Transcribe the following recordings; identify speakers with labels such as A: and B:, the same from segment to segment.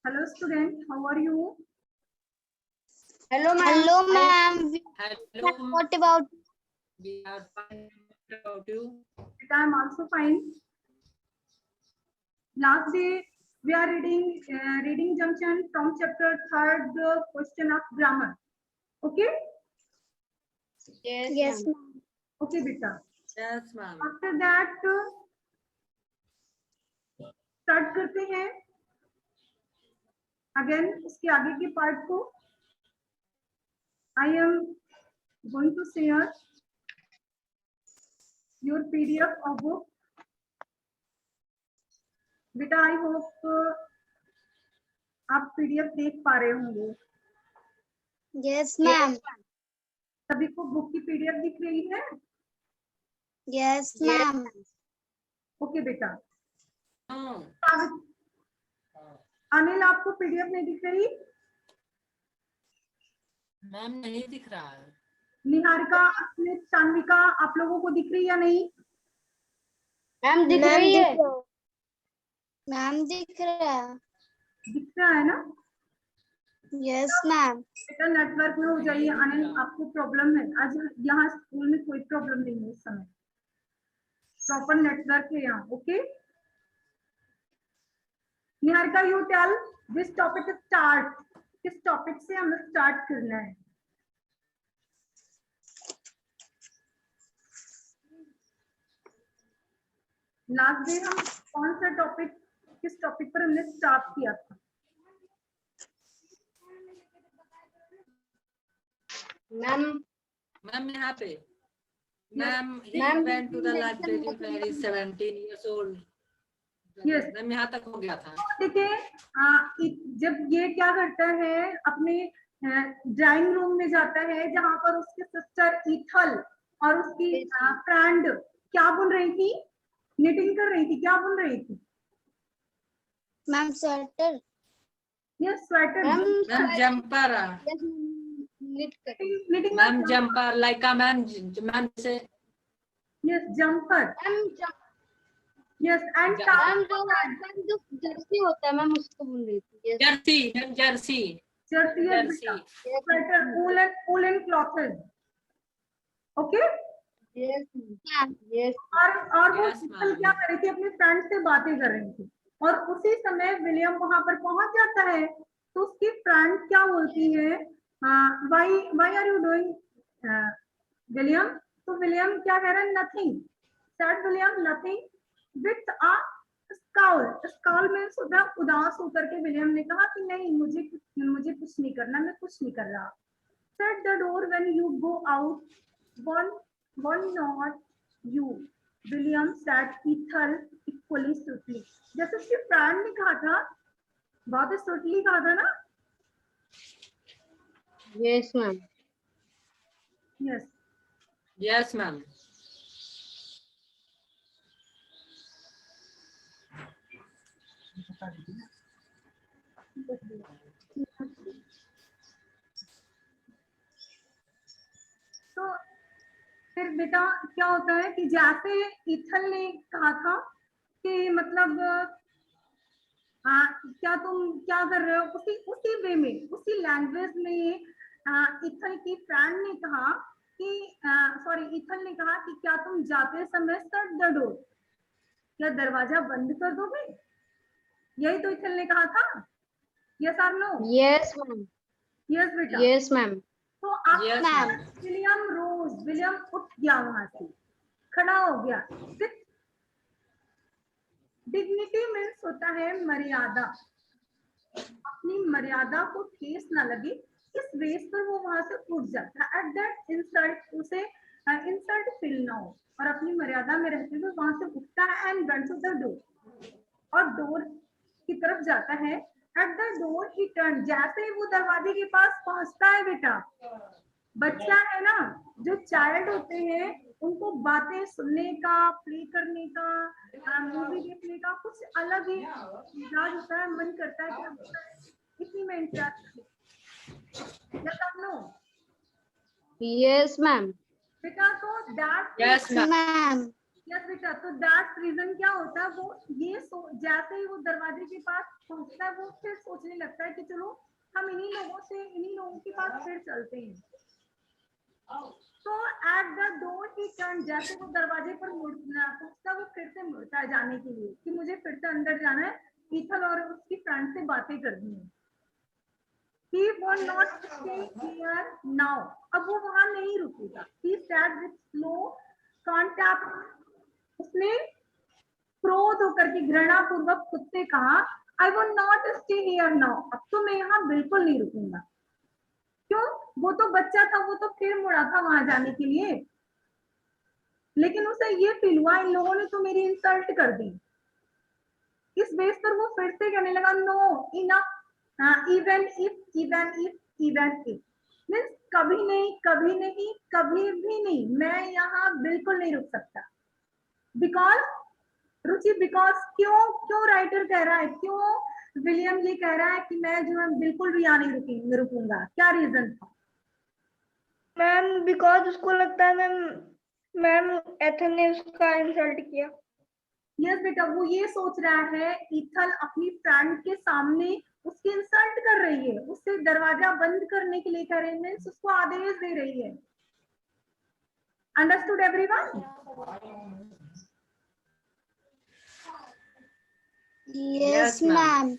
A: Hello student, how are you?
B: Hello, ma'am.
C: Hello, ma'am.
D: Hello,
C: What about
D: we are fine. What about you?
A: I am also fine. Last day we are reading junction from chapter 3rd, the question of grammar. Okay?
C: yes, ma'am.
A: Okay, beta.
D: Yes, ma'am.
A: After that start करते हैं again उसके आगे के part को. I am going to share your PDF of book. बेटा I hope आप PDF देख पा रहे होंगे.
C: Yes, ma'am.
A: सभी को बुक की PDF दिख रही है?
C: Yes, ma'am.
A: ओके बेटा.
D: No.
A: अनिल आपको PDF नहीं दिख रही?
D: मैम नहीं दिख रहा है.
A: निहारिका, अस्मित, सान्विका आप लोगों को दिख रही या नहीं?
B: मैम दिख रही है.
C: मैम दिख रहा है.
A: दिख रहा है ना?
C: Yes, ma'am.
A: बेटा नेटवर्क में हो जाइए. अनिल आपको प्रॉब्लम है आज यहाँ स्कूल में? कोई प्रॉब्लम नहीं है इस समय, प्रॉपर नेटवर्क है यहाँ. Okay Niharika, you tell this topic start. किस टॉपिक से हमें स्टार्ट करना है? लास्ट डे हम कौन सा टॉपिक, किस टॉपिक पर हमने स्टार्ट किया था?
B: मैम
D: मैम यहाँ पे. Ma'am he
B: Ma'am,
D: went to the library when he is 17 years old.
A: Yes.
D: Ma'am यहाँ तक हो गया था.
A: देखिए जब ये क्या करता है अपने ड्राइंग रूम में जाता है जहां पर उसके सिस्टर ईथल और उसकी फ्रेंड क्या बुन रही थी? निटिंग कर रही थी. क्या बुन रही थी?
C: Ma'am, sweater.
A: ये sweater.
D: Ma'am jumper.
A: Knitting.
D: Ma'am jumper like a ma'am ma'am से.
A: Yes jumper. Yes and
B: ma'am जो जर्सी होता है मैम उसको बोल रही थी.
D: Jersey. Ma'am jersey.
A: Jersey sweater, woollen clothes. Okay.
B: Yes, yes.
A: और वो
D: Yes,
A: ईथल
D: ma'am.
A: क्या कर रही थी? अपने फ्रेंड से बातें कर रही थी और उसी समय विलियम वहां पर पहुंच जाता है. तो उसकी फ्रेंड क्या बोलती है? Why are you doing William? तो विलियम क्या कह रहा है? Nothing. Said William nothing with a scowl. Scowl means उदास होकर के विलियम ने कहा कि नहीं मुझे कुछ नहीं करना, मैं कुछ नहीं कर रहा. Shut the door when you go out. One not you. William said Ethel equally swiftly. जैसे उसकी फ्रेंड ने कहा था, बहुत स्विफ्टली कहा था ना?
B: Yes, ma'am.
A: Yes.
D: Yes, ma'am.
A: तो फिर बेटा क्या होता है कि जैसे ईथल ने कहा था कि मतलब क्या तुम क्या कर रहे हो, उसी वे में, उसी लैंग्वेज में ईथल की फ्रेंड ने कहा कि ईथल ने कहा कि क्या तुम जाते समय शट द डोर, क्या दरवाजा बंद कर दोगे? यही तो ईथल ने कहा था. यस और नो?
B: Yes, ma'am.
A: यस बेटा.
B: Yes, ma'am.
A: तो आप
D: Yes,
A: मैम
D: ma'am.
A: विलियम उठ गया, वहां से खड़ा हो गया. डिग्निटी मीन्स होता है मर्यादा. अपनी मर्यादा को ठेस ना लगे इस बेस पर वो वहां से उठ जाता है. एट दैट इंसल्ट, उसे इंसल्ट फील ना हो और अपनी मर्यादा में रहते हुए वहां से उठता है. And went to the door, और डोर की तरफ जाता है. At the door he turn. जैसे ही वो दरवाजे के पास पहुंचता है बेटा, बच्चा है ना, जो चाइल्ड होते हैं उनको बातें सुनने का, प्ले करने का, मूवी देखने का कुछ अलग ही मिजाज होता है. मन करता है कि इसी में इंटरेस्ट.
B: Yes, ma'am.
A: बेटा तो that
D: Yes, ma'am.
C: Ma'am.
A: Yes बेटा, तो दैट रीजन क्या होता है, वो ये जैसे ही वो दरवाजे के पास पहुंचता है वो फिर सोचने लगता है कि चलो हम इन्हीं लोगों के पास फिर चलते हैं। तो eight the door he turn, जैसे वो दरवाजे पर मुड़ना पहुंचता वो फिर से मुड़ता है जाने के लिए कि मुझे फिर से अंदर जाना है, ईथल और उसकी फ्रेंड से बातें करनी है। He will not stay here now. अब वो वहां नहीं रुकेगा। He said with slow contact. उसने क्रोध होकर के घृणा पूर्वक खुद से कहा, I will not stay here now. अब तो मैं यहाँ बिल्कुल नहीं रुकूंगा। क्यों? वो तो बच्चा था, वो तो फिर मुड़ा था वहां जाने के लिए, लेकिन उसे ये फील हुआ इन लोगों ने तो मेरी इंसल्ट कर दी। इस बेस पर वो फिर से कहने लगा, no enough, even if means कभी नहीं, कभी नहीं, कभी भी नहीं, मैं यहाँ बिल्कुल नहीं रुक सकता। बिकॉज रुचि, बिकॉज क्यों क्यों राइटर कह रहा है, क्यों विलियम ये कह रहा है कि मैं जो है बिल्कुल भी यहाँ नहीं रुकूंगा, क्या रीजन था?
E: मैम बिकॉज उसको लगता है मैम एथन ने उसका इंसल्ट किया।
A: यस बेटा, वो ये सोच रहा है ईथल अपनी फ्रेंड के सामने उसकी इंसल्ट कर रही है, उससे दरवाजा बंद करने के लिए कह रही है, मीन्स उसको आदेश दे रही है। Understood everyone?
C: Yes ma'am.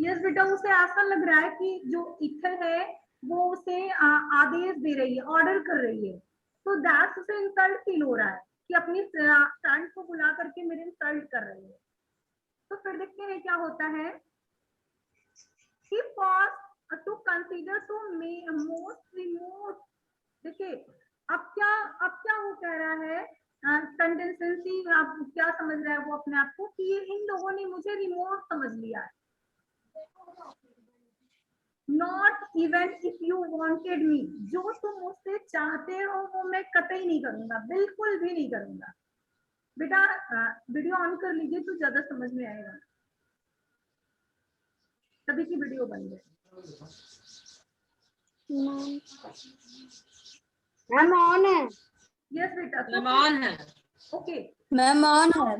A: Yes बेटा, उसे ऐसा लग रहा है कि जो ईथल है वो उसे आदेश दे रही है, ऑर्डर कर रही है, तो दैट्स उसे इंसल्ट फील हो रहा है कि अपनी फ्रेंड को बुला करके मेरे इंसल्ट कर रही है। तो फिर देखते हैं क्या होता है। He paused to consider to most remote. देखिए अब क्या वो कह रहा है, कंटेंसेंसी आप क्या समझ रहा है वो अपने आप को कि इन लोगों ने मुझे रिमोट समझ लिया है। Not even if you wanted me, जो तुम मुझसे चाहते हो वो मैं कतई नहीं करूंगा, बिल्कुल भी नहीं करूंगा। बेटा वीडियो ऑन कर लीजिए तो ज्यादा समझ में आएगा। सभी की वीडियो बंद है।
B: मैम ऑन है।
A: यस बेटा, तो
D: मेहमान है।
A: ओके
C: मैम ऑन है।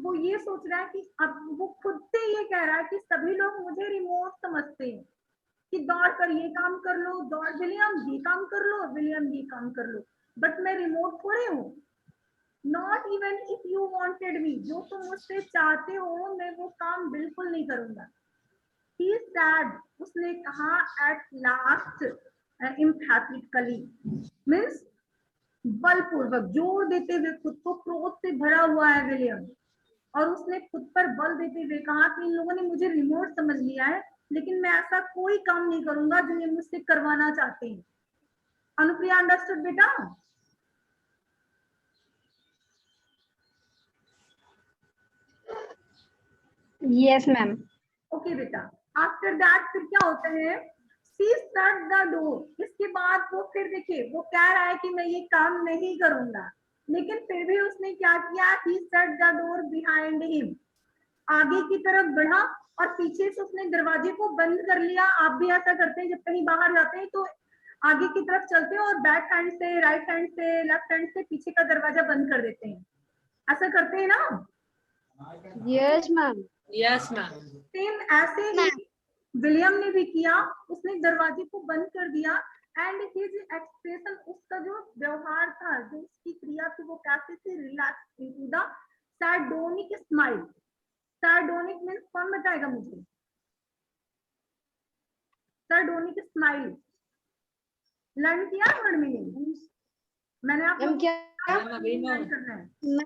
A: वो ये सोच रहा है कि अब वो खुद से ये कह रहा है कि सभी लोग मुझे रिमोट समझते हैं कि दौड़ कर ये काम कर लो, दौड़ विलियम ये काम कर लो, विलियम ये काम कर लो, बट मैं रिमोट थोड़े हूँ। Not even if you wanted me, जो तुम मुझसे चाहते हो मैं वो काम बिल्कुल नहीं करूंगा। He said, उसने कहा at last emphatically, means बलपूर्वक, जोर देते हुए, खुद को क्रोध से भरा हुआ है विलियम, और उसने खुद पर बल देते हुए कहा कि इन लोगों ने मुझे रिमोट समझ लिया है, लेकिन मैं ऐसा कोई काम नहीं करूंगा जो ये मुझसे करवाना चाहते हैं। अनुप्रिया अंडरस्टूड बेटा?
B: Yes ma'am.
A: ओके बेटा, आफ्टर दैट फिर क्या होता है, शी शट द डोर। इसके बाद वो फिर देखिए वो कह रहा है कि मैं ये काम नहीं करूंगा, लेकिन फिर भी उसने क्या किया, he shut the door behind him, आगे की तरफ बढ़ा और पीछे से उसने दरवाजे को बंद कर लिया। आप भी ऐसा करते हैं, जब कहीं बाहर जाते हैं तो आगे की तरफ चलते हैं और बैक हैंड से, राइट हैंड से, लेफ्ट हैंड से पीछे का दरवाजा बंद कर देते हैं, ऐसा करते हैं ना?
B: Yes ma'am.
D: Yes ma'am.
A: Same ऐसे ही विलियम ने भी किया, उसने दरवाजे को बंद कर दिया एंड हिज एक्सप्रेशन, उसका जो व्यवहार था, जो उसकी क्रिया थी, वो कैसे से relax into the sardonic smile. Sardonic means कौन बताएगा मुझे? सार्डोनिक स्माइल लर्न किया वर्ड मीनिंग? मैंने आप
B: मैम क्या
A: करना है।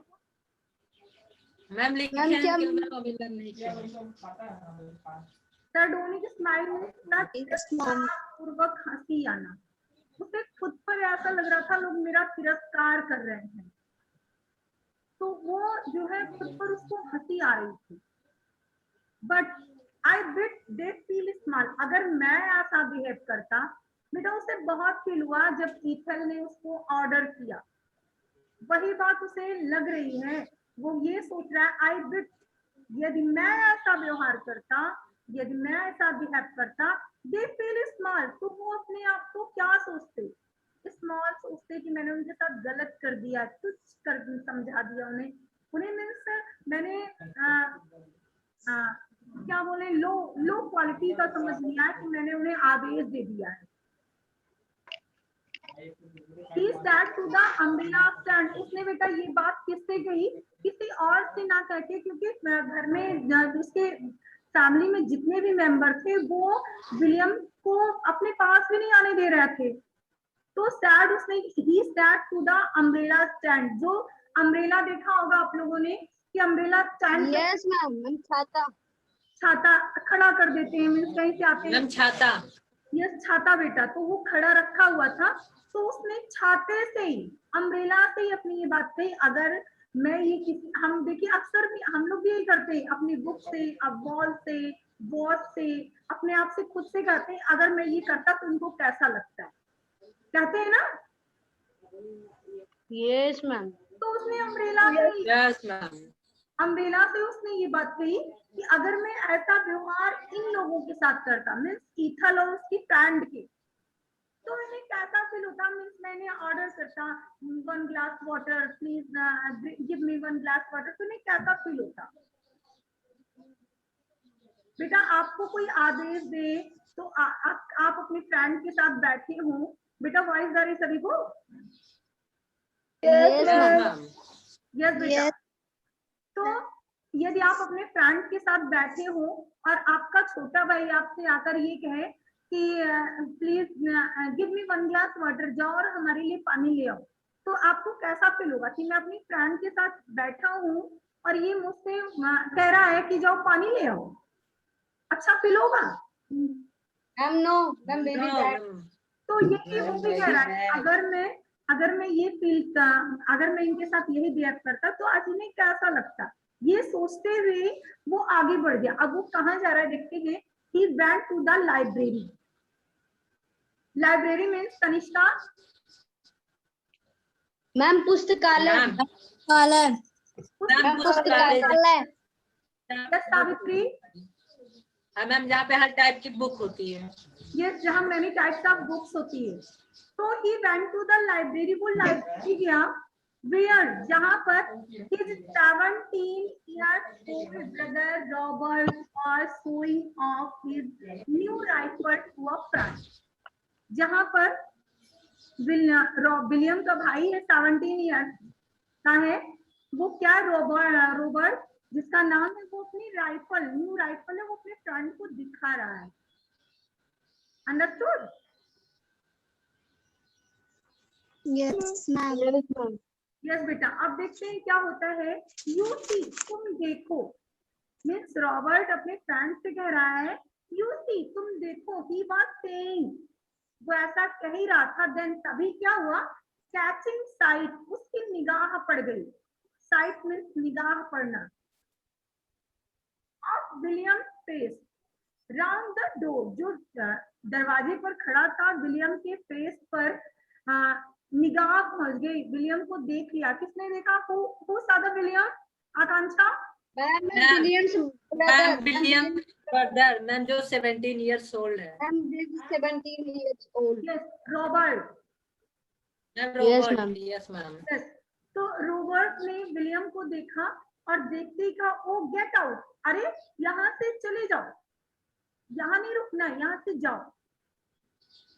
D: मैम लिखे
B: मैम
D: हैं
B: क्या
D: कि मैम अभी लर्न नहीं किया।
A: सार्डोनिक स्माइल पूर्वक हंसी आना। उसे खुद पर ऐसा लग रहा था लोग मेरा तिरस्कार कर रहे हैं, तो वो जो है खुद पर उसको हंसी आ रही थी। But I bit they feel small, अगर मैं ऐसा बिहेव करता, बेटा उसे बहुत फील हुआ जब ईथल ने उसको ऑर्डर किया, वही बात उसे लग रही है। वो ये सोच रहा है, आई बिट, यदि मैं ऐसा व्यवहार करता, यदि मैं ऐसा बिहेव करता, दे फील स्मॉल, तो वो अपने आप को क्या सोचते, स्मॉल सोचते कि मैंने उनके साथ गलत कर दिया, तुच्छ कर समझा दिया उन्हें मीन्स मैंने क्या बोले, लो लो क्वालिटी का समझ लिया कि मैंने उन्हें आदेश दे दिया है। He said to the umbrella stand, उसने बेटा ये बात किससे कही, किसी और से ना कह के, क्योंकि घर में उसके फैमिली में जितने भी मेंबर थे वो विलियम को अपने पास भी नहीं आने दे रहे थे। तो सैड उसने, he said to the umbrella stand, जो अम्ब्रेला देखा होगा आप लोगों ने कि अम्ब्रेला स्टैंड,
B: यस मैम, छाता
A: छाता खड़ा कर देते हैं, मीन्स कहीं से आते हैं,
D: छाता,
A: यस छाता बेटा, तो वो खड़ा रखा हुआ था, तो उसने छाते से ही, अम्ब्रेला से ही अपनी ये बात कही, अगर मैं ये किसी, हम देखिए अक्सर भी हम लोग भी यही करते हैं, अपनी बुक से, वॉल से, बॉस से, अपने आप से खुद से कहते हैं अगर मैं ये करता तो उनको कैसा लगता है, कहते हैं ना।
B: Yes ma'am.
A: तो उसने अम्ब्रेला से,
D: यस मैम,
A: अम्ब्रेला से उसने ये बात कही कि अगर मैं ऐसा व्यवहार इन लोगों के साथ करता, मीन्स ईथल और उसकी फ्रेंड के, तो इन्हें कैसा फील होता, मीन्स मैंने ऑर्डर करता 1 glass water please, give me 1 glass water, तो इन्हें कैसा फील होता। बेटा आपको कोई आदेश दे तो आप अपनी फ्रेंड के साथ बैठे हो, बेटा वॉइस जा रही सभी को?
B: Yes ma'am.
A: यस बेटा। तो यदि आप अपने फ्रेंड के साथ बैठे हो और आपका छोटा भाई आपसे आकर ये कहे कि please give me 1 glass water, जाओ और हमारे लिए पानी ले आओ, तो आपको कैसा फील होगा कि मैं अपनी फ्रेंड के साथ बैठा हूँ और ये मुझसे कह रहा है कि जाओ पानी ले आओ, अच्छा फील होगा?
B: Ma'am no ma'am, baby that.
A: तो ये वो भी कह रहा है अगर मैं ये फील, अगर मैं इनके साथ यही बिहेव करता तो आज इन्हें कैसा लगता, ये सोचते हुए वो आगे बढ़ गया। अब वो कहाँ जा रहा है देखते हैं। He went to the library. Library means Tanishka,
B: ma'am पुस्तकालय।
C: पुस्तकालय।
A: yes सावित्री,
D: मैम जहाँ पे हर टाइप की बुक होती है,
A: yes जहाँ मैनी टाइप्स ऑफ बुक्स होती है। तो he went to the library, वो लाइब्रेरी गया, where जहाँ पर his 17 years old brother Robert was showing off his new rifle to a friend, जहाँ पर विलियम का भाई है 17 ईयर्स का है, वो क्या रोबर्ट जिसका नाम है, वो अपनी राइफल, न्यू राइफल है, वो अपने फ्रेंड को दिखा रहा है। अंडरस्टूड?
C: Yes ma'am.
A: यस बेटा। अब देखते हैं क्या होता है। यू सी, तुम देखो, मीन्स रॉबर्ट अपने फ्रेंड से कह रहा है यू सी, तुम देखो, ही वाज सेइंग, वो ऐसा कह ही रहा था। देन तभी क्या हुआ, कैचिंग साइट, उसकी निगाह पड़ गई, साइट मीन्स निगाह पड़ना, of William face round the door, जो दरवाजे पर खड़ा था विलियम के फेस पर निगाह पहुंच गई, विलियम को देख लिया। किसने देखा? Who saw the William? Akanksha?
D: William brother ma'am, जो 17 इयर्स ओल्ड है।
B: Ma'am this is 17 years old।
A: Yes Robert.
B: Yes, ma'am.
D: Yes ma'am.
A: Yes, तो रॉबर्ट ने विलियम को देखा और देखते ही कहा, ओ गेट आउट, अरे यहाँ से चले जाओ, यहाँ नहीं रुकना, यहाँ से जाओ।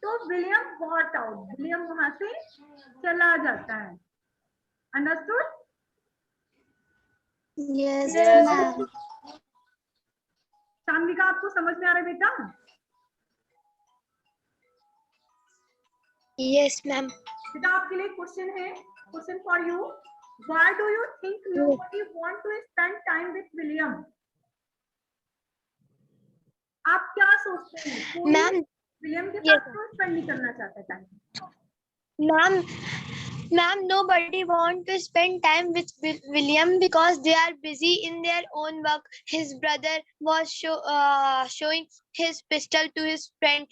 A: तो विलियम गॉट आउट, विलियम वहां से चला जाता है। Understood?
C: Yes
D: Yes.
C: Ma'am.
A: Shanvika आपको समझ में आ रहा है बेटा?
C: Yes ma'am.
A: बेटा आपके लिए क्वेश्चन है, question for you, why do you think nobody want to spend time with William? आप क्या सोचते हैं, कोई
C: मैम,
A: विलियम के
C: yes,
A: साथ क्यों स्पेंड नहीं करना चाहता time?
C: Ma'am, nobody want to spend time with William because they are busy in their own work. His brother was showing his pistol to his friend.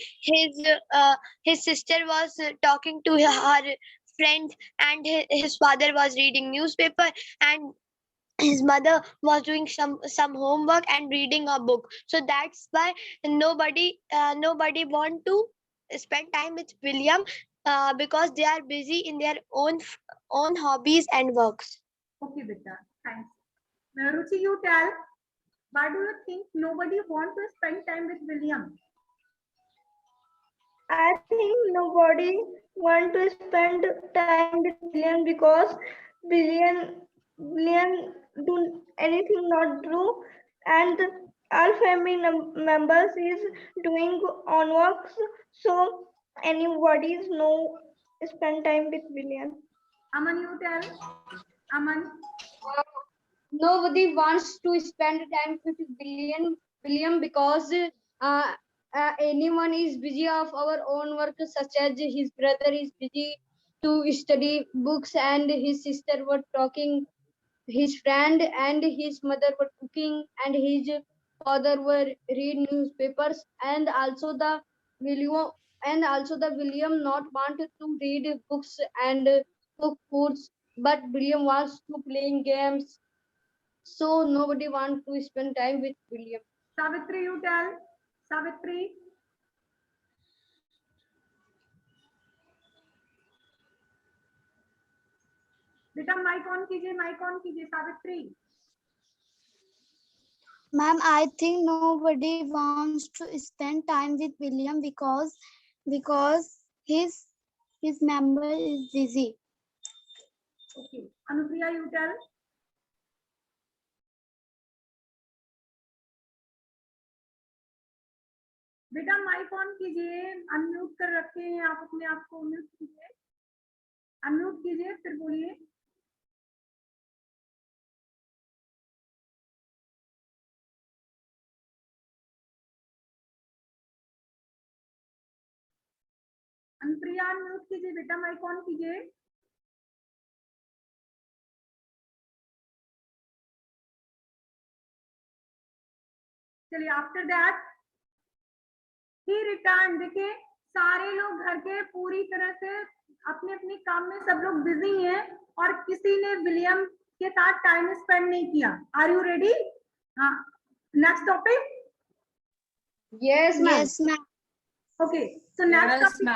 C: His sister was talking to her friend, and his father was reading newspaper, and his mother was doing some homework and reading a book. So that's why nobody want to spend time with William. because they are busy in their own hobbies and works.
A: Okay, beta. Thanks. Now, Ruchi, you tell. Why do you think nobody wants to spend time with William?
E: I think nobody want to spend time with William because William do anything not true, and all family members is doing on works, so anybody is no spend time with William.
A: Aman, you tell. Aman.
B: Nobody wants to spend time with William because anyone is busy of our own work, such as his brother is busy to study books and his sister were talking, his friend and his mother were cooking and his father were read newspapers, and also the William not want to read books and cook foods, but William wants to playing games, so nobody wants to spend time with William.
A: Savitri, you tell. Savitri. बेटा mic on कीजिए Savitri.
F: Ma'am, I think nobody wants to spend time with William because his member is busy.
A: Okay. Anupriya, you tell. बेटा mic on कीजिए, unmute कर रखे हैं आप अपने आप को, म्यूट कीजिए, अनम्यूट कीजिए फिर बोलिए. अनुप्रिया अनम्यूट कीजिए बेटा, माइक ऑन कीजिए. चलिए आफ्टर दैट ही रिटर्न. देखिए सारे लोग घर के पूरी तरह से अपने अपने काम में सब लोग बिजी हैं और किसी ने विलियम के साथ टाइम स्पेंड नहीं किया. Are you ready? हाँ, next topic.
B: Yes, ma'am.
F: Yes, ma'am.
A: Okay, so next
D: Yes,
A: topic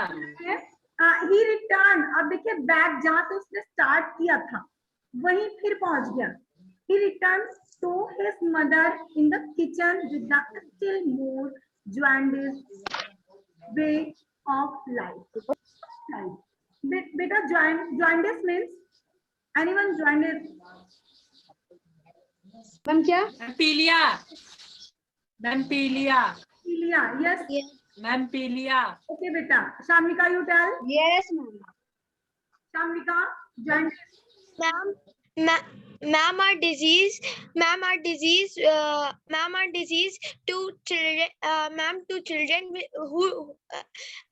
A: है ही रिटर्न. अब देखिए बैक जहां से उसने स्टार्ट किया था वहीं फिर पहुंच गया. He return to his mother in the kitchen with the still more jaundice way of life. Beta, jaundice means anyone jaundice?
B: Ma'am क्या?
D: पीलिया. मैम पीलिया.
A: Pília, yes.
D: मैम पीलिया.
A: Okay, beta. Shamika, you tell.
B: Yes, ma'am.
A: Shamika, jaundice.
C: Ma'am are disease to children, to children who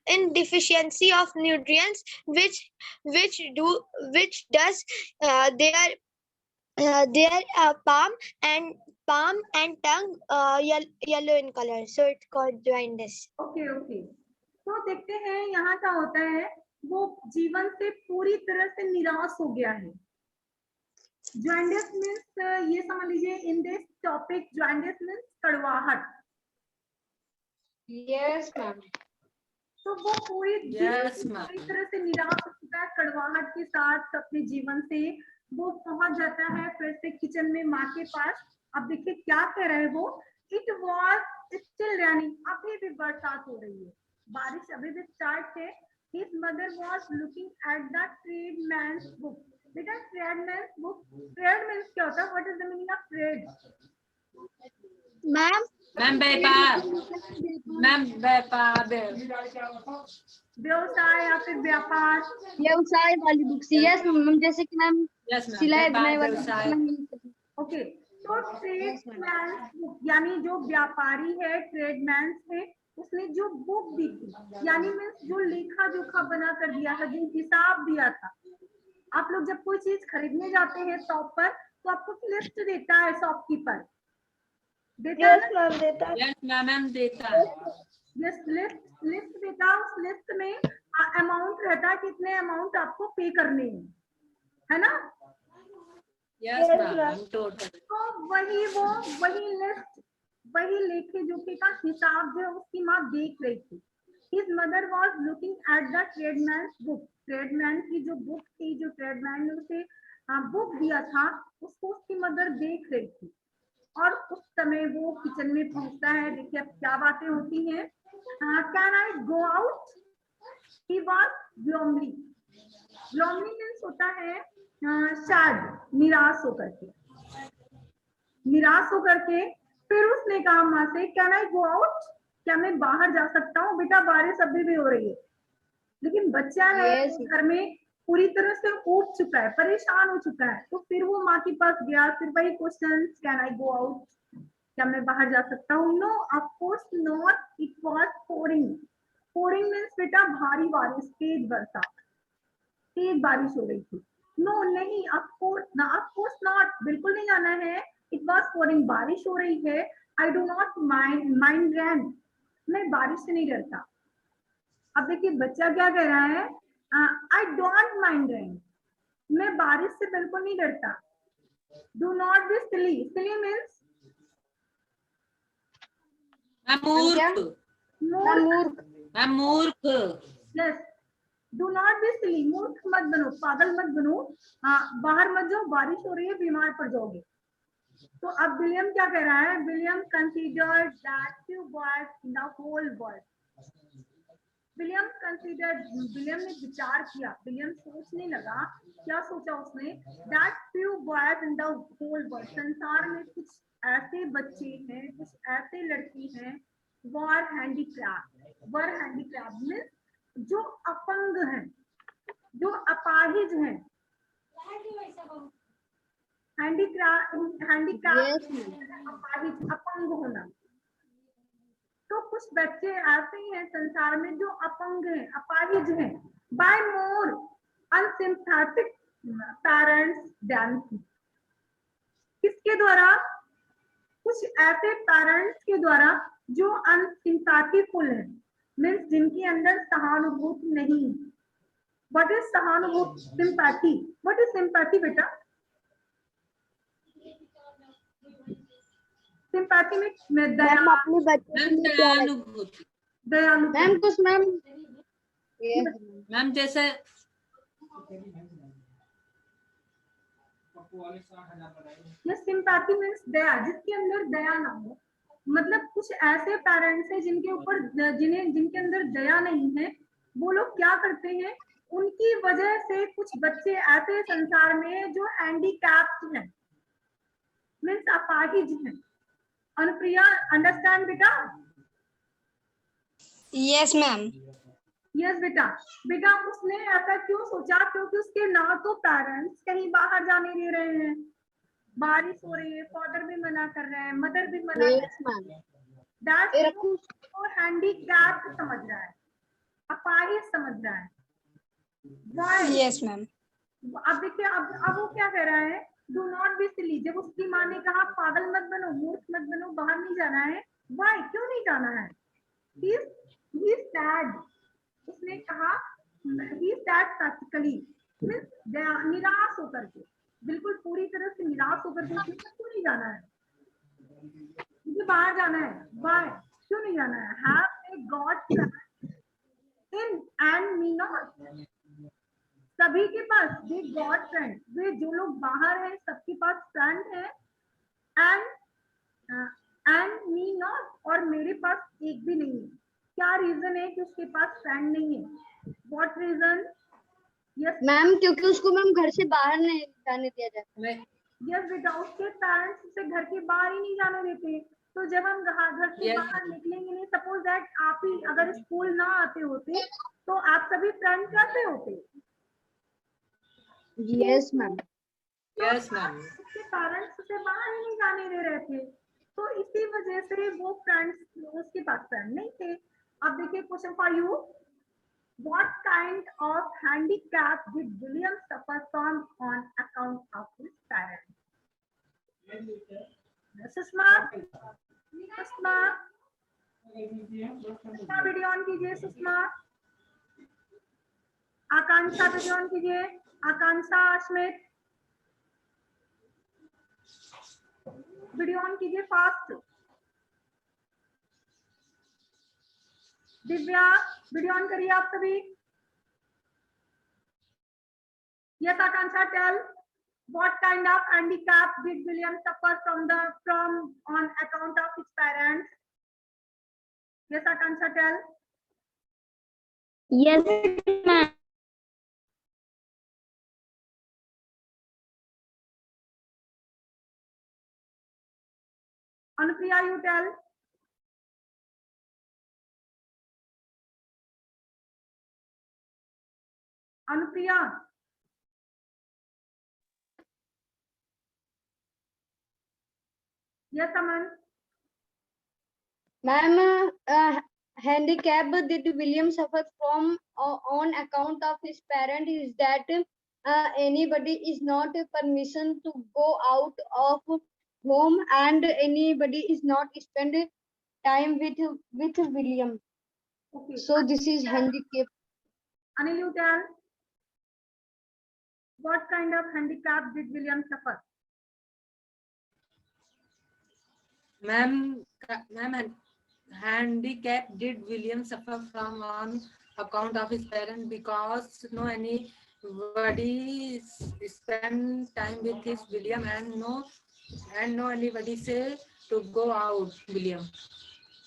C: in deficiency of nutrients which does their palm and tongue yellow in color, so it's called jaundice.
A: Okay okay, तो देखते हैं यहाँ क्या होता है. वो जीवन से पूरी तरह से निराश हो गया है. जॉन्डिस मीन्स ये समझ लीजिए in this topic jaundice means कड़वाहट.
B: Yes, ma'am.
A: तो वो पूरी
D: Yes, ma'am.
A: पूरी तरह से निराश हो चुका है कड़वाहट के साथ अपने जीवन से. वो पहुंच जाता है फिर से किचन में माँ के पास. अब देखिए क्या कह रहे हैं वो. It was still raining. अभी भी बरसात हो रही है, बारिश अभी भी स्टार्ट है. His mother was looking at the tradesman's book. बेटा ट्रेडमैन्स बुक, ट्रेड मीन्स क्या होता है? What is the meaning of trade?
F: Ma'am,
D: ma'am व्यापार. मैम व्यापार.
A: व्यवसाय या फिर व्यापार.
B: व्यवसाय वाली बुक से. यस मैम, जैसे कि मैम
D: यस मैम.
B: सिलाई बुनाई वाली
D: व्यवसाय.
A: ओके, तो ट्रेडमैन यानी जो व्यापारी है, ट्रेडमैन है, उसने जो बुक दी थी यानी मीन्स जो लेखा जोखा बना कर दिया था, जो हिसाब दिया था. आप लोग जब कोई चीज खरीदने जाते हैं शॉप पर तो आपको लिस्ट देता है शॉपकीपर, देता है
E: यस मैम देता है.
D: यस मैम देता है.
A: यस, लिस्ट देता है. उस लिस्ट में अमाउंट रहता है, कितने अमाउंट आपको पे करने हैं, है ना?
D: Yes ma'am total.
A: तो वही लिस्ट, वही लेखे जोखे का हिसाब जो है उसकी माँ देख रही थी. His mother was looking at the tradesman's book. Tradesman की जो बुक थी, जो ट्रेडमैन ने उसे बुक दिया था, उसको उसकी मदर देख रही थी। और उस समय वो किचन में पहुंचता है। देखिए अब क्या बातें होती हैं। Can I go out? He was gloomily. Gloomily means होता है सैड, निराश होकर के, निराश होकर के। फिर उसने कहा माँ से, कैन आई गो आउट? क्या मैं बाहर जा सकता हूँ? बेटा बारिश अभी भी हो रही है। लेकिन बच्चा है
B: Yes.
A: वो घर में पूरी तरह से ऊब चुका है, परेशान हो चुका है। तो फिर वो माँ के पास गया, फिर वही question, can I go out? क्या मैं बाहर जा सकता हूँ? No of course not, it was pouring. Pouring means बेटा भारी बारिश, तेज बरसात, तेज बारिश हो रही थी। नो नहीं, ऑफ कोर्स नॉट, बिल्कुल नहीं जाना है। इट वाज पोरिंग, बारिश हो रही है। आई डू नॉट माइंड रेन, मैं बारिश से नहीं डरता। अब देखिए बच्चा क्या कह रहा है, आई डोंट माइंड रेन, मैं बारिश से बिल्कुल नहीं डरता। Do not be silly, silly means
D: ma'am मूर्ख,
B: मूर्ख।
D: मैम मूर्ख।
A: Yes, do not be silly, मूर्ख मत बनो, पागल मत बनो। बाहर मत जाओ, बारिश हो रही है, बीमार पड़ जाओगे। तो अब विलियम क्या कह रहा है, William considered that few boys in the whole world. William considered, William ने विचार किया, विलियम सोचने लगा। क्या सोचा उसने, that few boys in the whole world, संसार में कुछ ऐसे बच्चे हैं, कुछ ऐसे लड़की हैं, वर हैंडीक्राफ्ट मीन्स जो अपंग हैं, जो अपाहिज हैं। हैंडीक्राफ्ट अपाहिज, अपंग होना। तो कुछ बच्चे ऐसे ही हैं संसार में जो अपंग हैं, अपाहिज हैं। बाय मोर अनसिम्पैथिक पेरेंट्स देन, किसके द्वारा, कुछ ऐसे पेरेंट्स के द्वारा जो अनसिम्पैथीफुल हैं, मीन्स जिनके अंदर सहानुभूति नहीं। व्हाट इज सहानुभूति? सिंपैथी। व्हाट इज सिंपैथी बेटा? सिंपैथी में दया,
C: अपने बच्चे के लिए क्या लगता है?
D: दयानुभूति।
A: दयालु।
B: मैम कुछ मैम
D: मैम जैसे
A: ये सिंपैथी मीन्स दया, जिसके अंदर दया ना हो। मतलब कुछ ऐसे पेरेंट्स हैं जिनके ऊपर, जिनके अंदर दया नहीं है। वो लोग क्या करते हैं, उनकी वजह से कुछ बच्चे ऐसे संसार में जो हैंडीकैप्ड हैं, मीन्स अपाहिज हैं। अनुप्रिया अंडरस्टैंड बेटा?
C: Yes ma'am.
A: यस बेटा। बेटा उसने ऐसा क्यों सोचा, क्योंकि उसके ना तो पेरेंट्स कहीं बाहर जाने दे रहे हैं, बारिश हो रही है, फादर भी मना कर रहे हैं, मदर भी मना कर रहे हैं। दैट वो हैंडीकैप्ड समझ रहा है, अपाहिज समझ रहा है।
C: Yes ma'am.
A: अब देखिए अब वो क्या कह रहा है, डू नॉट बी सिली। जब उसकी माँ ने कहा पागल मत बनो, मूर्ख मत बनो, बाहर नहीं जाना है, वाई, क्यों नहीं जाना है? he is sad, उसने कहा he is sad practically, निराश होकर के, बिल्कुल पूरी तरह से निराश होकर के। उसने कहा क्यों नहीं जाना है, मुझे बाहर जाना है, वाई, क्यों नहीं जाना है? have a God in and me not, सभी के पास वे गॉड फ्रेंड, वे जो लोग बाहर हैं सबके पास फ्रेंड है। एंड मी नॉट, और मेरे पास एक भी नहीं है। क्या रीजन है कि उसके पास फ्रेंड नहीं है? What reason? यस
B: मैम क्योंकि उसको मैम घर से बाहर नहीं जाने दिया जाता।
A: यस बेटा, उसके पेरेंट्स उसे घर के बाहर ही नहीं जाने देते। तो जब हम घर से बाहर निकलेंगे नहीं, सपोज दैट आप ही अगर स्कूल ना आते होते तो आप सभी फ्रेंड कैसे होते?
B: Yes ma'am.
A: Yes ma'am. उसके पेरेंट्स उसे बाहर ही नहीं जाने दे रहे थे, तो इसी वजह से वो फ्रेंड्स, उसके पास फ्रेंड नहीं थे। अब देखिए question for you, what kind of handicap did William suffer from on account of his parents? Sushma, Sushma, Sushma video on कीजिए। सुषमा, आकांक्षा वीडियो ऑन कीजिए। आकांक्षा, स्मित वीडियो ऑन कीजिए फास्ट। दिव्या वीडियो ऑन करिए आप सभी। Yes, Akansha, tell what kind of handicap did William suffer from on account of his parents? Yes, Akansha, tell.
E: Yes, ma'am.
A: Anupriya, you tell. Anupriya. Yes, Aman.
B: Ma'am, handicap did William suffer from on account of his parent is that anybody is not permission to go out of home and anybody is not spend time with William.
A: Okay.
B: So this is handicap.
A: Anil, you tell. What kind of handicap did William suffer?
D: Ma'am, handicap did William suffer from on account of his parents because no anybody spend time with his William and no anybody say to go out William.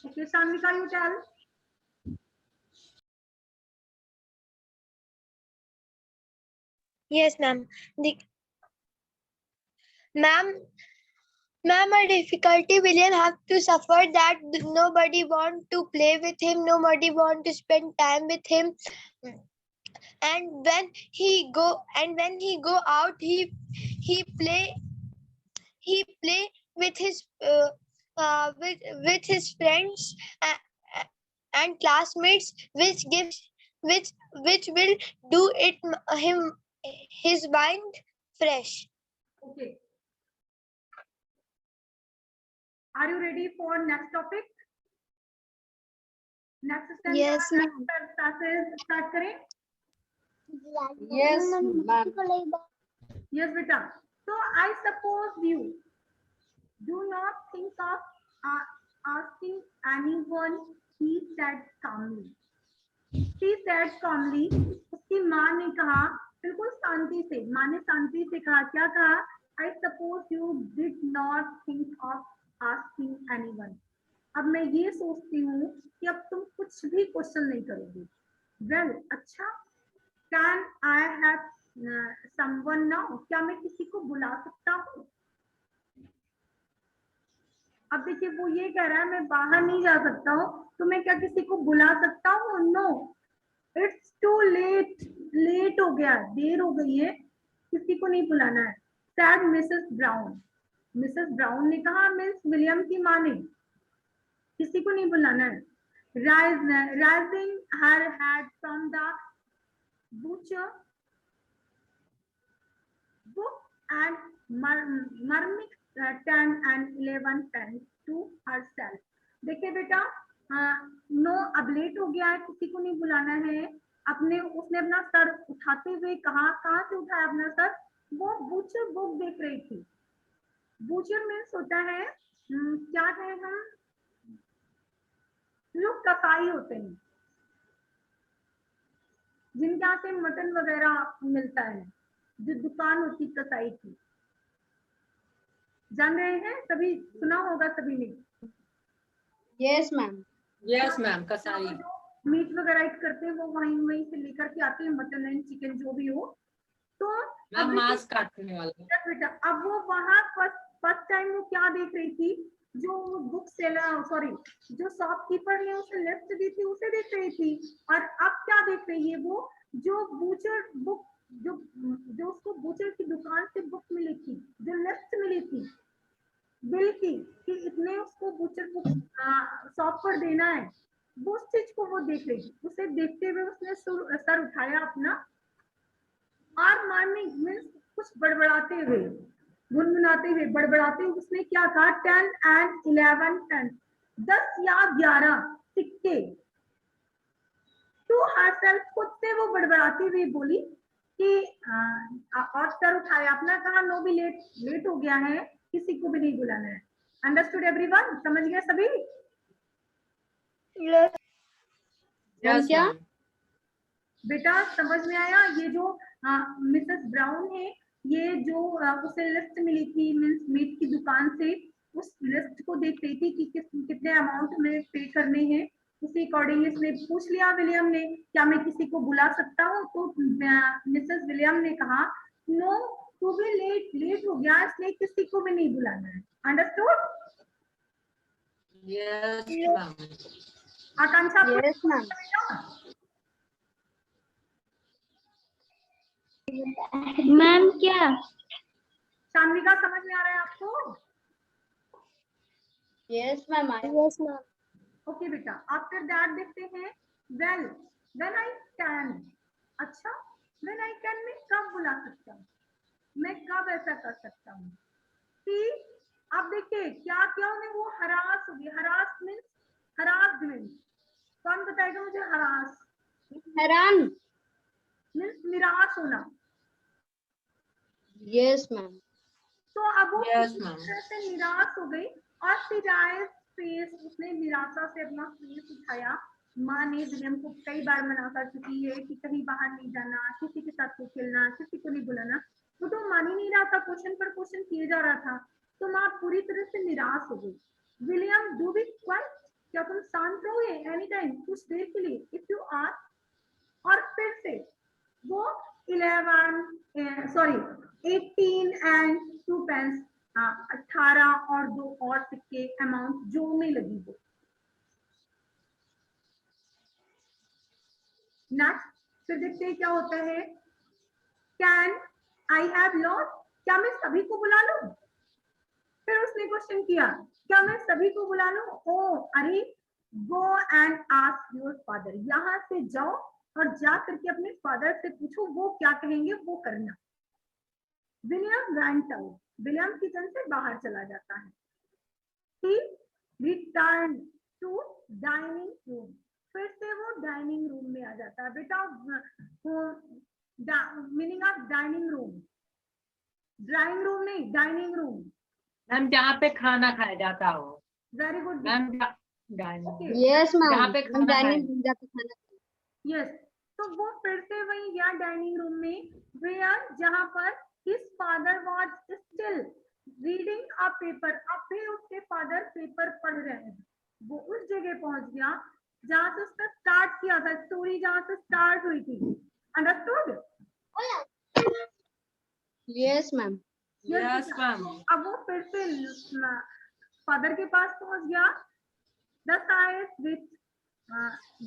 A: Okay, Shanvika, you tell.
C: Yes, ma'am. Ma'am, a difficulty William have to suffer that nobody want to play with him, nobody want to spend time with him. And when he go out, he play with his with his friends and classmates, which will do his mind fresh.
A: Okay. Are you ready for next topic? Next sentence.
F: Yes, ma'am.
A: Start करें.
B: Yes, ma'am.
A: Yes, beta. So I suppose you do not think of asking anyone. He said calmly. She said calmly. उसकी माँ ने कहा बिल्कुल शांति से, माँ ने शांति से कहा, क्या कहा? I suppose you did not think of asking anyone. अब मैं ये सोचती हूँ कि अब तुम कुछ भी क्वेश्चन नहीं करोगे. Well, अच्छा. Can I have someone now? क्या मैं किसी को बुला सकता हूँ? अब देखिए वो ये कह रहा है मैं बाहर नहीं जा सकता हूँ, तो मैं क्या किसी को बुला सकता हूँ? No, it's too late. Late हो गया, देर हो गई है, किसी को नहीं बुलाना है. Sad Mrs brown. Mrs brown ने कहा, मिस विलियम की माँ ने, किसी को नहीं बुलाना है. Rising her head from the butcher book and murmured 10 and 11 pence to herself. देखिए बेटा, नो अब लेट हो गया है, किसी को नहीं बुलाना है. उसने अपना सर उठाते हुए कहाँ से उठाया अपना सर? वो बूचर बुक देख रही थी. बूचर मीन्स होता है क्या कहें हम, लोग कसाई होते हैं जिनके यहाँ से मटन वगैरह मिलता है, जो दुकान होती कसाई की. जान रहे हैं? सभी सुना होगा सभी ने.
B: Yes, ma'am.
D: Yes, ma'am. कसाई.
A: मीट वगैरह करते हैं वो वहीं से लेकर के आते हैं, मटन एंड चिकन जो भी हो. तो
D: मैम मांस काटने वाला.
A: बेटा अब वो वहां फर्स्ट टाइम वो क्या देख रही थी, जो बुक सेलर सॉरी जो शॉपकीपर ने उसे लिफ्ट दी थी उसे देख रही थी. और अब क्या देख रही है वो, जो बूचर बुक जो उसको बूचर की दुकान से बुक मिली थी, जो लिफ्ट मिली थी बिल की, कि इतने उसको बूचर बुक शॉप पर देना है, वो उस चीज को वो देख रही थी. उसे देखते हुए उसने सर उठाया अपना, और मॉर्निंग मीन्स कुछ बड़बड़ाते हुए, गुनगुनाते हुए, बड़बड़ाते हुए उसने क्या कहा? 10 and 11 pence, 10 या 11 सिक्के. टू हरसेल्फ, खुद से वो बड़बड़ाती हुई बोली कि और सर उठाया अपना, कहा नो भी लेट हो गया है, किसी को भी नहीं बुलाना है. Understood everyone? समझ गए सभी?
E: Yes.
D: Yes,
B: क्या?
D: ma'am.
A: बेटा समझ में आया? ये जो मिसेस ब्राउन है, ये जो उसे लिस्ट मिली थी मीन्स मीट की दुकान से, उस लिस्ट को देख रही थी कि कितने अमाउंट में पे करने हैं। उसी अकॉर्डिंग इसने पूछ लिया विलियम ने, क्या मैं किसी को बुला सकता हूँ? तो मिसेस विलियम ने कहा नो, तू भी लेट हो गया, इसलिए किसी को भी नहीं बुलाना है। अंडरस्टूड?
D: Yes, ma'am.
A: आकांक्षा आपको
B: Yes, ma'am.
E: मैम क्या?
A: शान्विका समझ में आ रहा है आपको?
B: Yes, ma'am.
C: Yes, ma'am.
A: Okay बेटा, आफ्टर दैट देखते हैं वेल व्हेन आई कैन। अच्छा, व्हेन आई कैन मैं कब बुला सकता हूँ, मैं कब ऐसा कर सकता हूँ? ठीक, अब देखिए क्या क्या होने, वो हरास होगी। Harass means harassment. कौन बताएगा मुझे? हरास
B: हैरान।
A: मीन्स निराश होना।
B: Yes, ma'am.
A: तो अब वो
D: Yes,
A: पूरी
D: ma'am.
A: तरह से निराश हो गई और फिर फेस, उसने निराशा से अपना फेस उठाया। माँ ने विलियम को कई बार मना कर चुकी है कि कहीं बाहर नहीं जाना, किसी के साथ नहीं खेलना, किसी को नहीं बुलाना। वो तो मान ही नहीं रहा था, क्वेश्चन पर क्वेश्चन किए जा रहा था। तो माँ पूरी तरह से निराश हो गई। विलियम डू बी क्वाइट, क्या तुम शांत रहोगे एनी टाइम, कुछ देर के लिए? If you are. और फिर से वो 18 एंड 2 पेंस, 18 और 2 और सिक्के अमाउंट जोड़ने लगी वो। नेक्स्ट फिर देखते हैं क्या होता है। कैन आई हैव लॉट, क्या मैं सभी को बुला लूं? फिर उसने क्वेश्चन किया, क्या मैं सभी को बुला लूं? ओ अरे, go and ask your father, यहाँ से जाओ और जा करके अपने फादर से पूछो, वो क्या कहेंगे वो करना। William went out, William kitchen से बाहर चला जाता है। He return to dining room, फिर से वो डाइनिंग रूम में आ जाता है। बेटा meaning of dining room, drawing room नहीं, डाइनिंग रूम।
D: मैम जहाँ पे खाना खाया जाता हो।
A: Very good
D: ma'am dining,
B: Yes, ma'am.
D: जहाँ पे
B: हम
D: खाना
B: dining
D: खाए।
B: room जाके खाना खाते
A: यस। तो वो फिर से वही गया डाइनिंग रूम में, वेयर जहां पर his father was still reading a paper, अब भी उसके फादर पेपर पढ़ रहे हैं। वो उस जगह पहुंच गया जहां से उसका स्टार्ट किया था, स्टोरी जहां से स्टार्ट हुई थी। अंडरस्टूड?
B: हैं। Yes, ma'am.
D: Yes, ma'am.
A: अब वो फिर से फादर के पास पहुंच गया। The size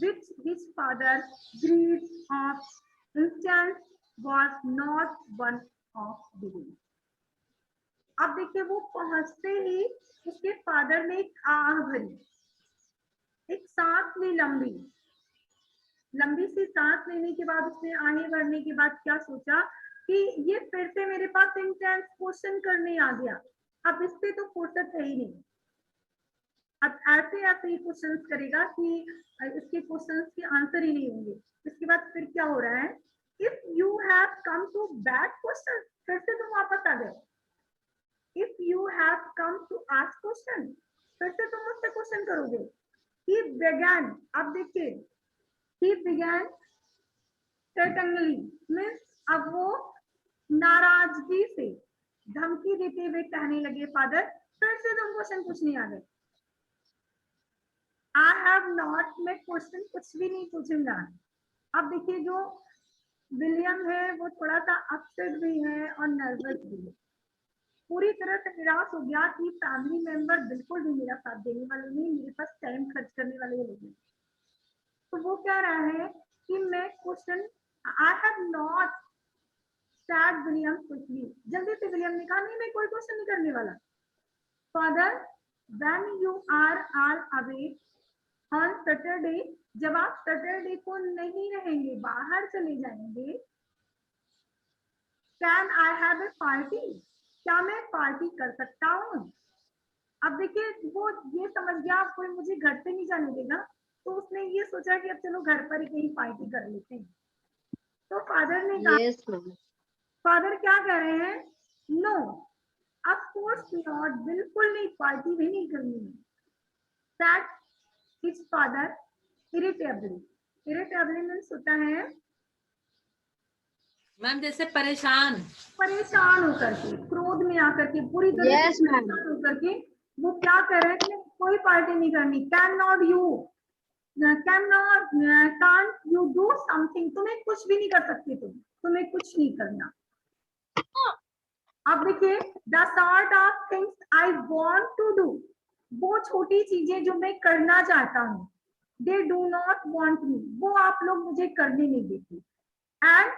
A: which his father breed of instance was not one of belief. अब देखिए वो पहुंचते ही उसके फादर ने एक आह भरी, एक सांस ली, लंबी लंबी सी सांस लेने के बाद उसने आहें भरने के बाद क्या सोचा कि ये फिर से मेरे पास इंटेंस क्वेश्चन करने आ गया, अब इस पे तो फुर्सत है ही नहीं। अब ऐसे ही क्वेश्चंस करेगा कि इसके क्वेश्चंस के आंसर ही नहीं होंगे। इसके बाद फिर क्या हो रहा है, if you have come to bad question, फिर से तुम वापस आ गए। If you have come to ask question, फिर से तुम मुझसे क्वेश्चन करोगे। ही began, अब देखिए he began certainly मीन्स अब वो नाराजगी से धमकी देते हुए कहने लगे, फादर फिर से तुम क्वेश्चन पूछने आ गए। I have not, मैं क्वेश्चन कुछ भी नहीं पूछूंगा। अब देखिए जो विलियम है वो थोड़ा सा अपसेट भी है और नर्वस भी है, पूरी तरह से निराश हो गया कि फैमिली मेंबर बिल्कुल भी मेरा साथ देने वाले नहीं, मेरे पास टाइम खर्च करने वाले लोग हैं। तो वो कह रहा है कि मैं question, I have not start William quickly, जल्दी से विलियम ने कहा नहीं मैं कोई क्वेश्चन नहीं करने वाला। Father when you are away on Saturday, जब आप सैटरडे को नहीं रहेंगे, बाहर चले जाएंगे, can I have a party, क्या मैं पार्टी कर सकता हूँ? अब देखिए वो ये समझ गया कोई मुझे घर से नहीं जाने देगा, तो उसने ये सोचा कि अब चलो घर पर ही कहीं पार्टी कर लेते हैं। तो फादर ने कहा,
B: Yes, ma'am.
A: फादर क्या कह रहे हैं, नो ऑफ कोर्स नॉट, बिल्कुल नहीं, पार्टी भी नहीं करनी है। That his father irritably, irritable means होता है
D: मैम जैसे परेशान।
A: परेशान होकर के, क्रोध में आकर के, पूरी तरह
B: Yes,
A: से
B: ma'am.
A: परेशान होकर के वो क्या कर रहे हैं, कोई पार्टी नहीं करनी। Can not you, can not, can't you do something, तुम्हें कुछ भी नहीं कर सकते, तुम्हें कुछ नहीं करना। अब देखिए, the sort of things I want to do, वो छोटी चीजें जो मैं करना चाहता हूँ, they do not want me, वो आप लोग मुझे करने नहीं देते। And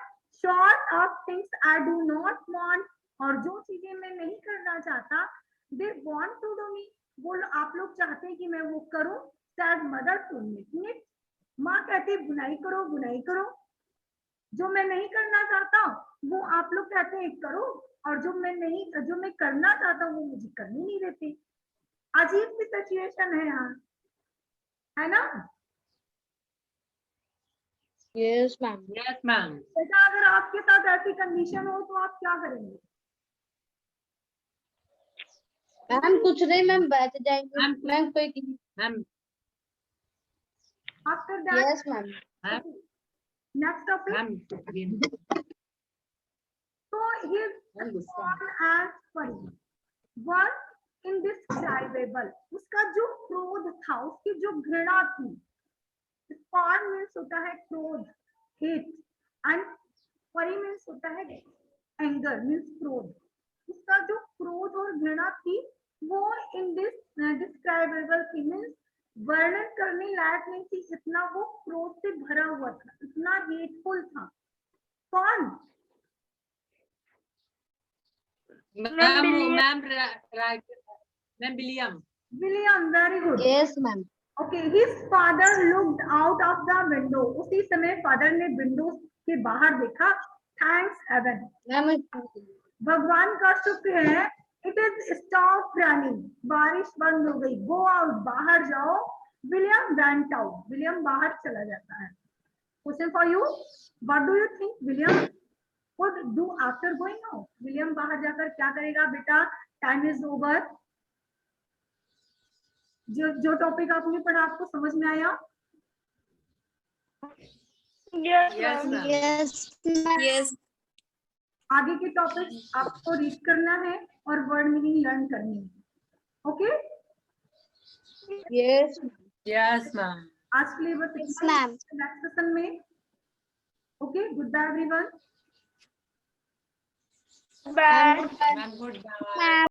A: sort of things I do not want, और जो चीजें मैं नहीं करना चाहता, they want to do me, वो आप लोग चाहते हैं कि मैं वो करूं। सैड मदर टू मी, माँ कहती है बुनाई करो, बुनाई करो। जो मैं नहीं करना चाहता वो आप लोग कहते हैं करो, और जो मैं करना चाहता हूँ वो मुझे करने नहीं देते। अजीब सी सिचुएशन है यहाँ, है ना?
B: Yes, ma'am.
D: Yes ma'am.
A: बेटा अगर आपके साथ ऐसी कंडीशन हो तो आप क्या करेंगे?
B: मैम कुछ नहीं, मैम बैठ जाएंगे।
D: मैम
B: मैम कोई
D: ma'am
A: after that
B: Yes, ma'am.
D: Ma'am
A: next topic.
D: Ma'am
A: So his spawn as funny was indescribable, उसका जो क्रोध था, उसकी जो घृणा थी, spawn means होता है क्रोध, hate, and funny means होता है anger means क्रोध। उसका जो क्रोध और घृणा थी वो indescribable थी, means वर्णन करने लायक नहीं थी, इतना वो क्रोध से भरा हुआ था, इतना हेटफुल था। कौन?
D: Ma'am right ma'am William.
A: William, very good.
B: Yes, ma'am.
A: Okay, his father looked out of the window. उसी समय फादर ने विंडो के बाहर देखा। थैंक्स हेवन,
B: मैम
A: भगवान का शुक्र है। इट इज स्टॉप रनिंग, बारिश बंद हो गई। गो आउट, बाहर जाओ। विलियम वेंट आउट, विलियम बाहर चला जाता है। Question for you, what do you think William would do after going out? William बाहर जाकर क्या करेगा? बेटा टाइम इज ओवर। जो टॉपिक आपने पढ़ा आपको समझ में आया?
D: Yes ma'am.
C: Yes.
A: आगे के टॉपिक आपको रीड करना है और वर्ड मीनिंग लर्न करनी है। Okay,
B: Yes.
D: Yes ma'am.
A: आज के लिए बस
F: Yes,
A: इतना।
F: ma'am.
A: नेक्स्ट सेशन में। Okay, goodbye everyone.
B: Ma'am,
D: ma'am good bye.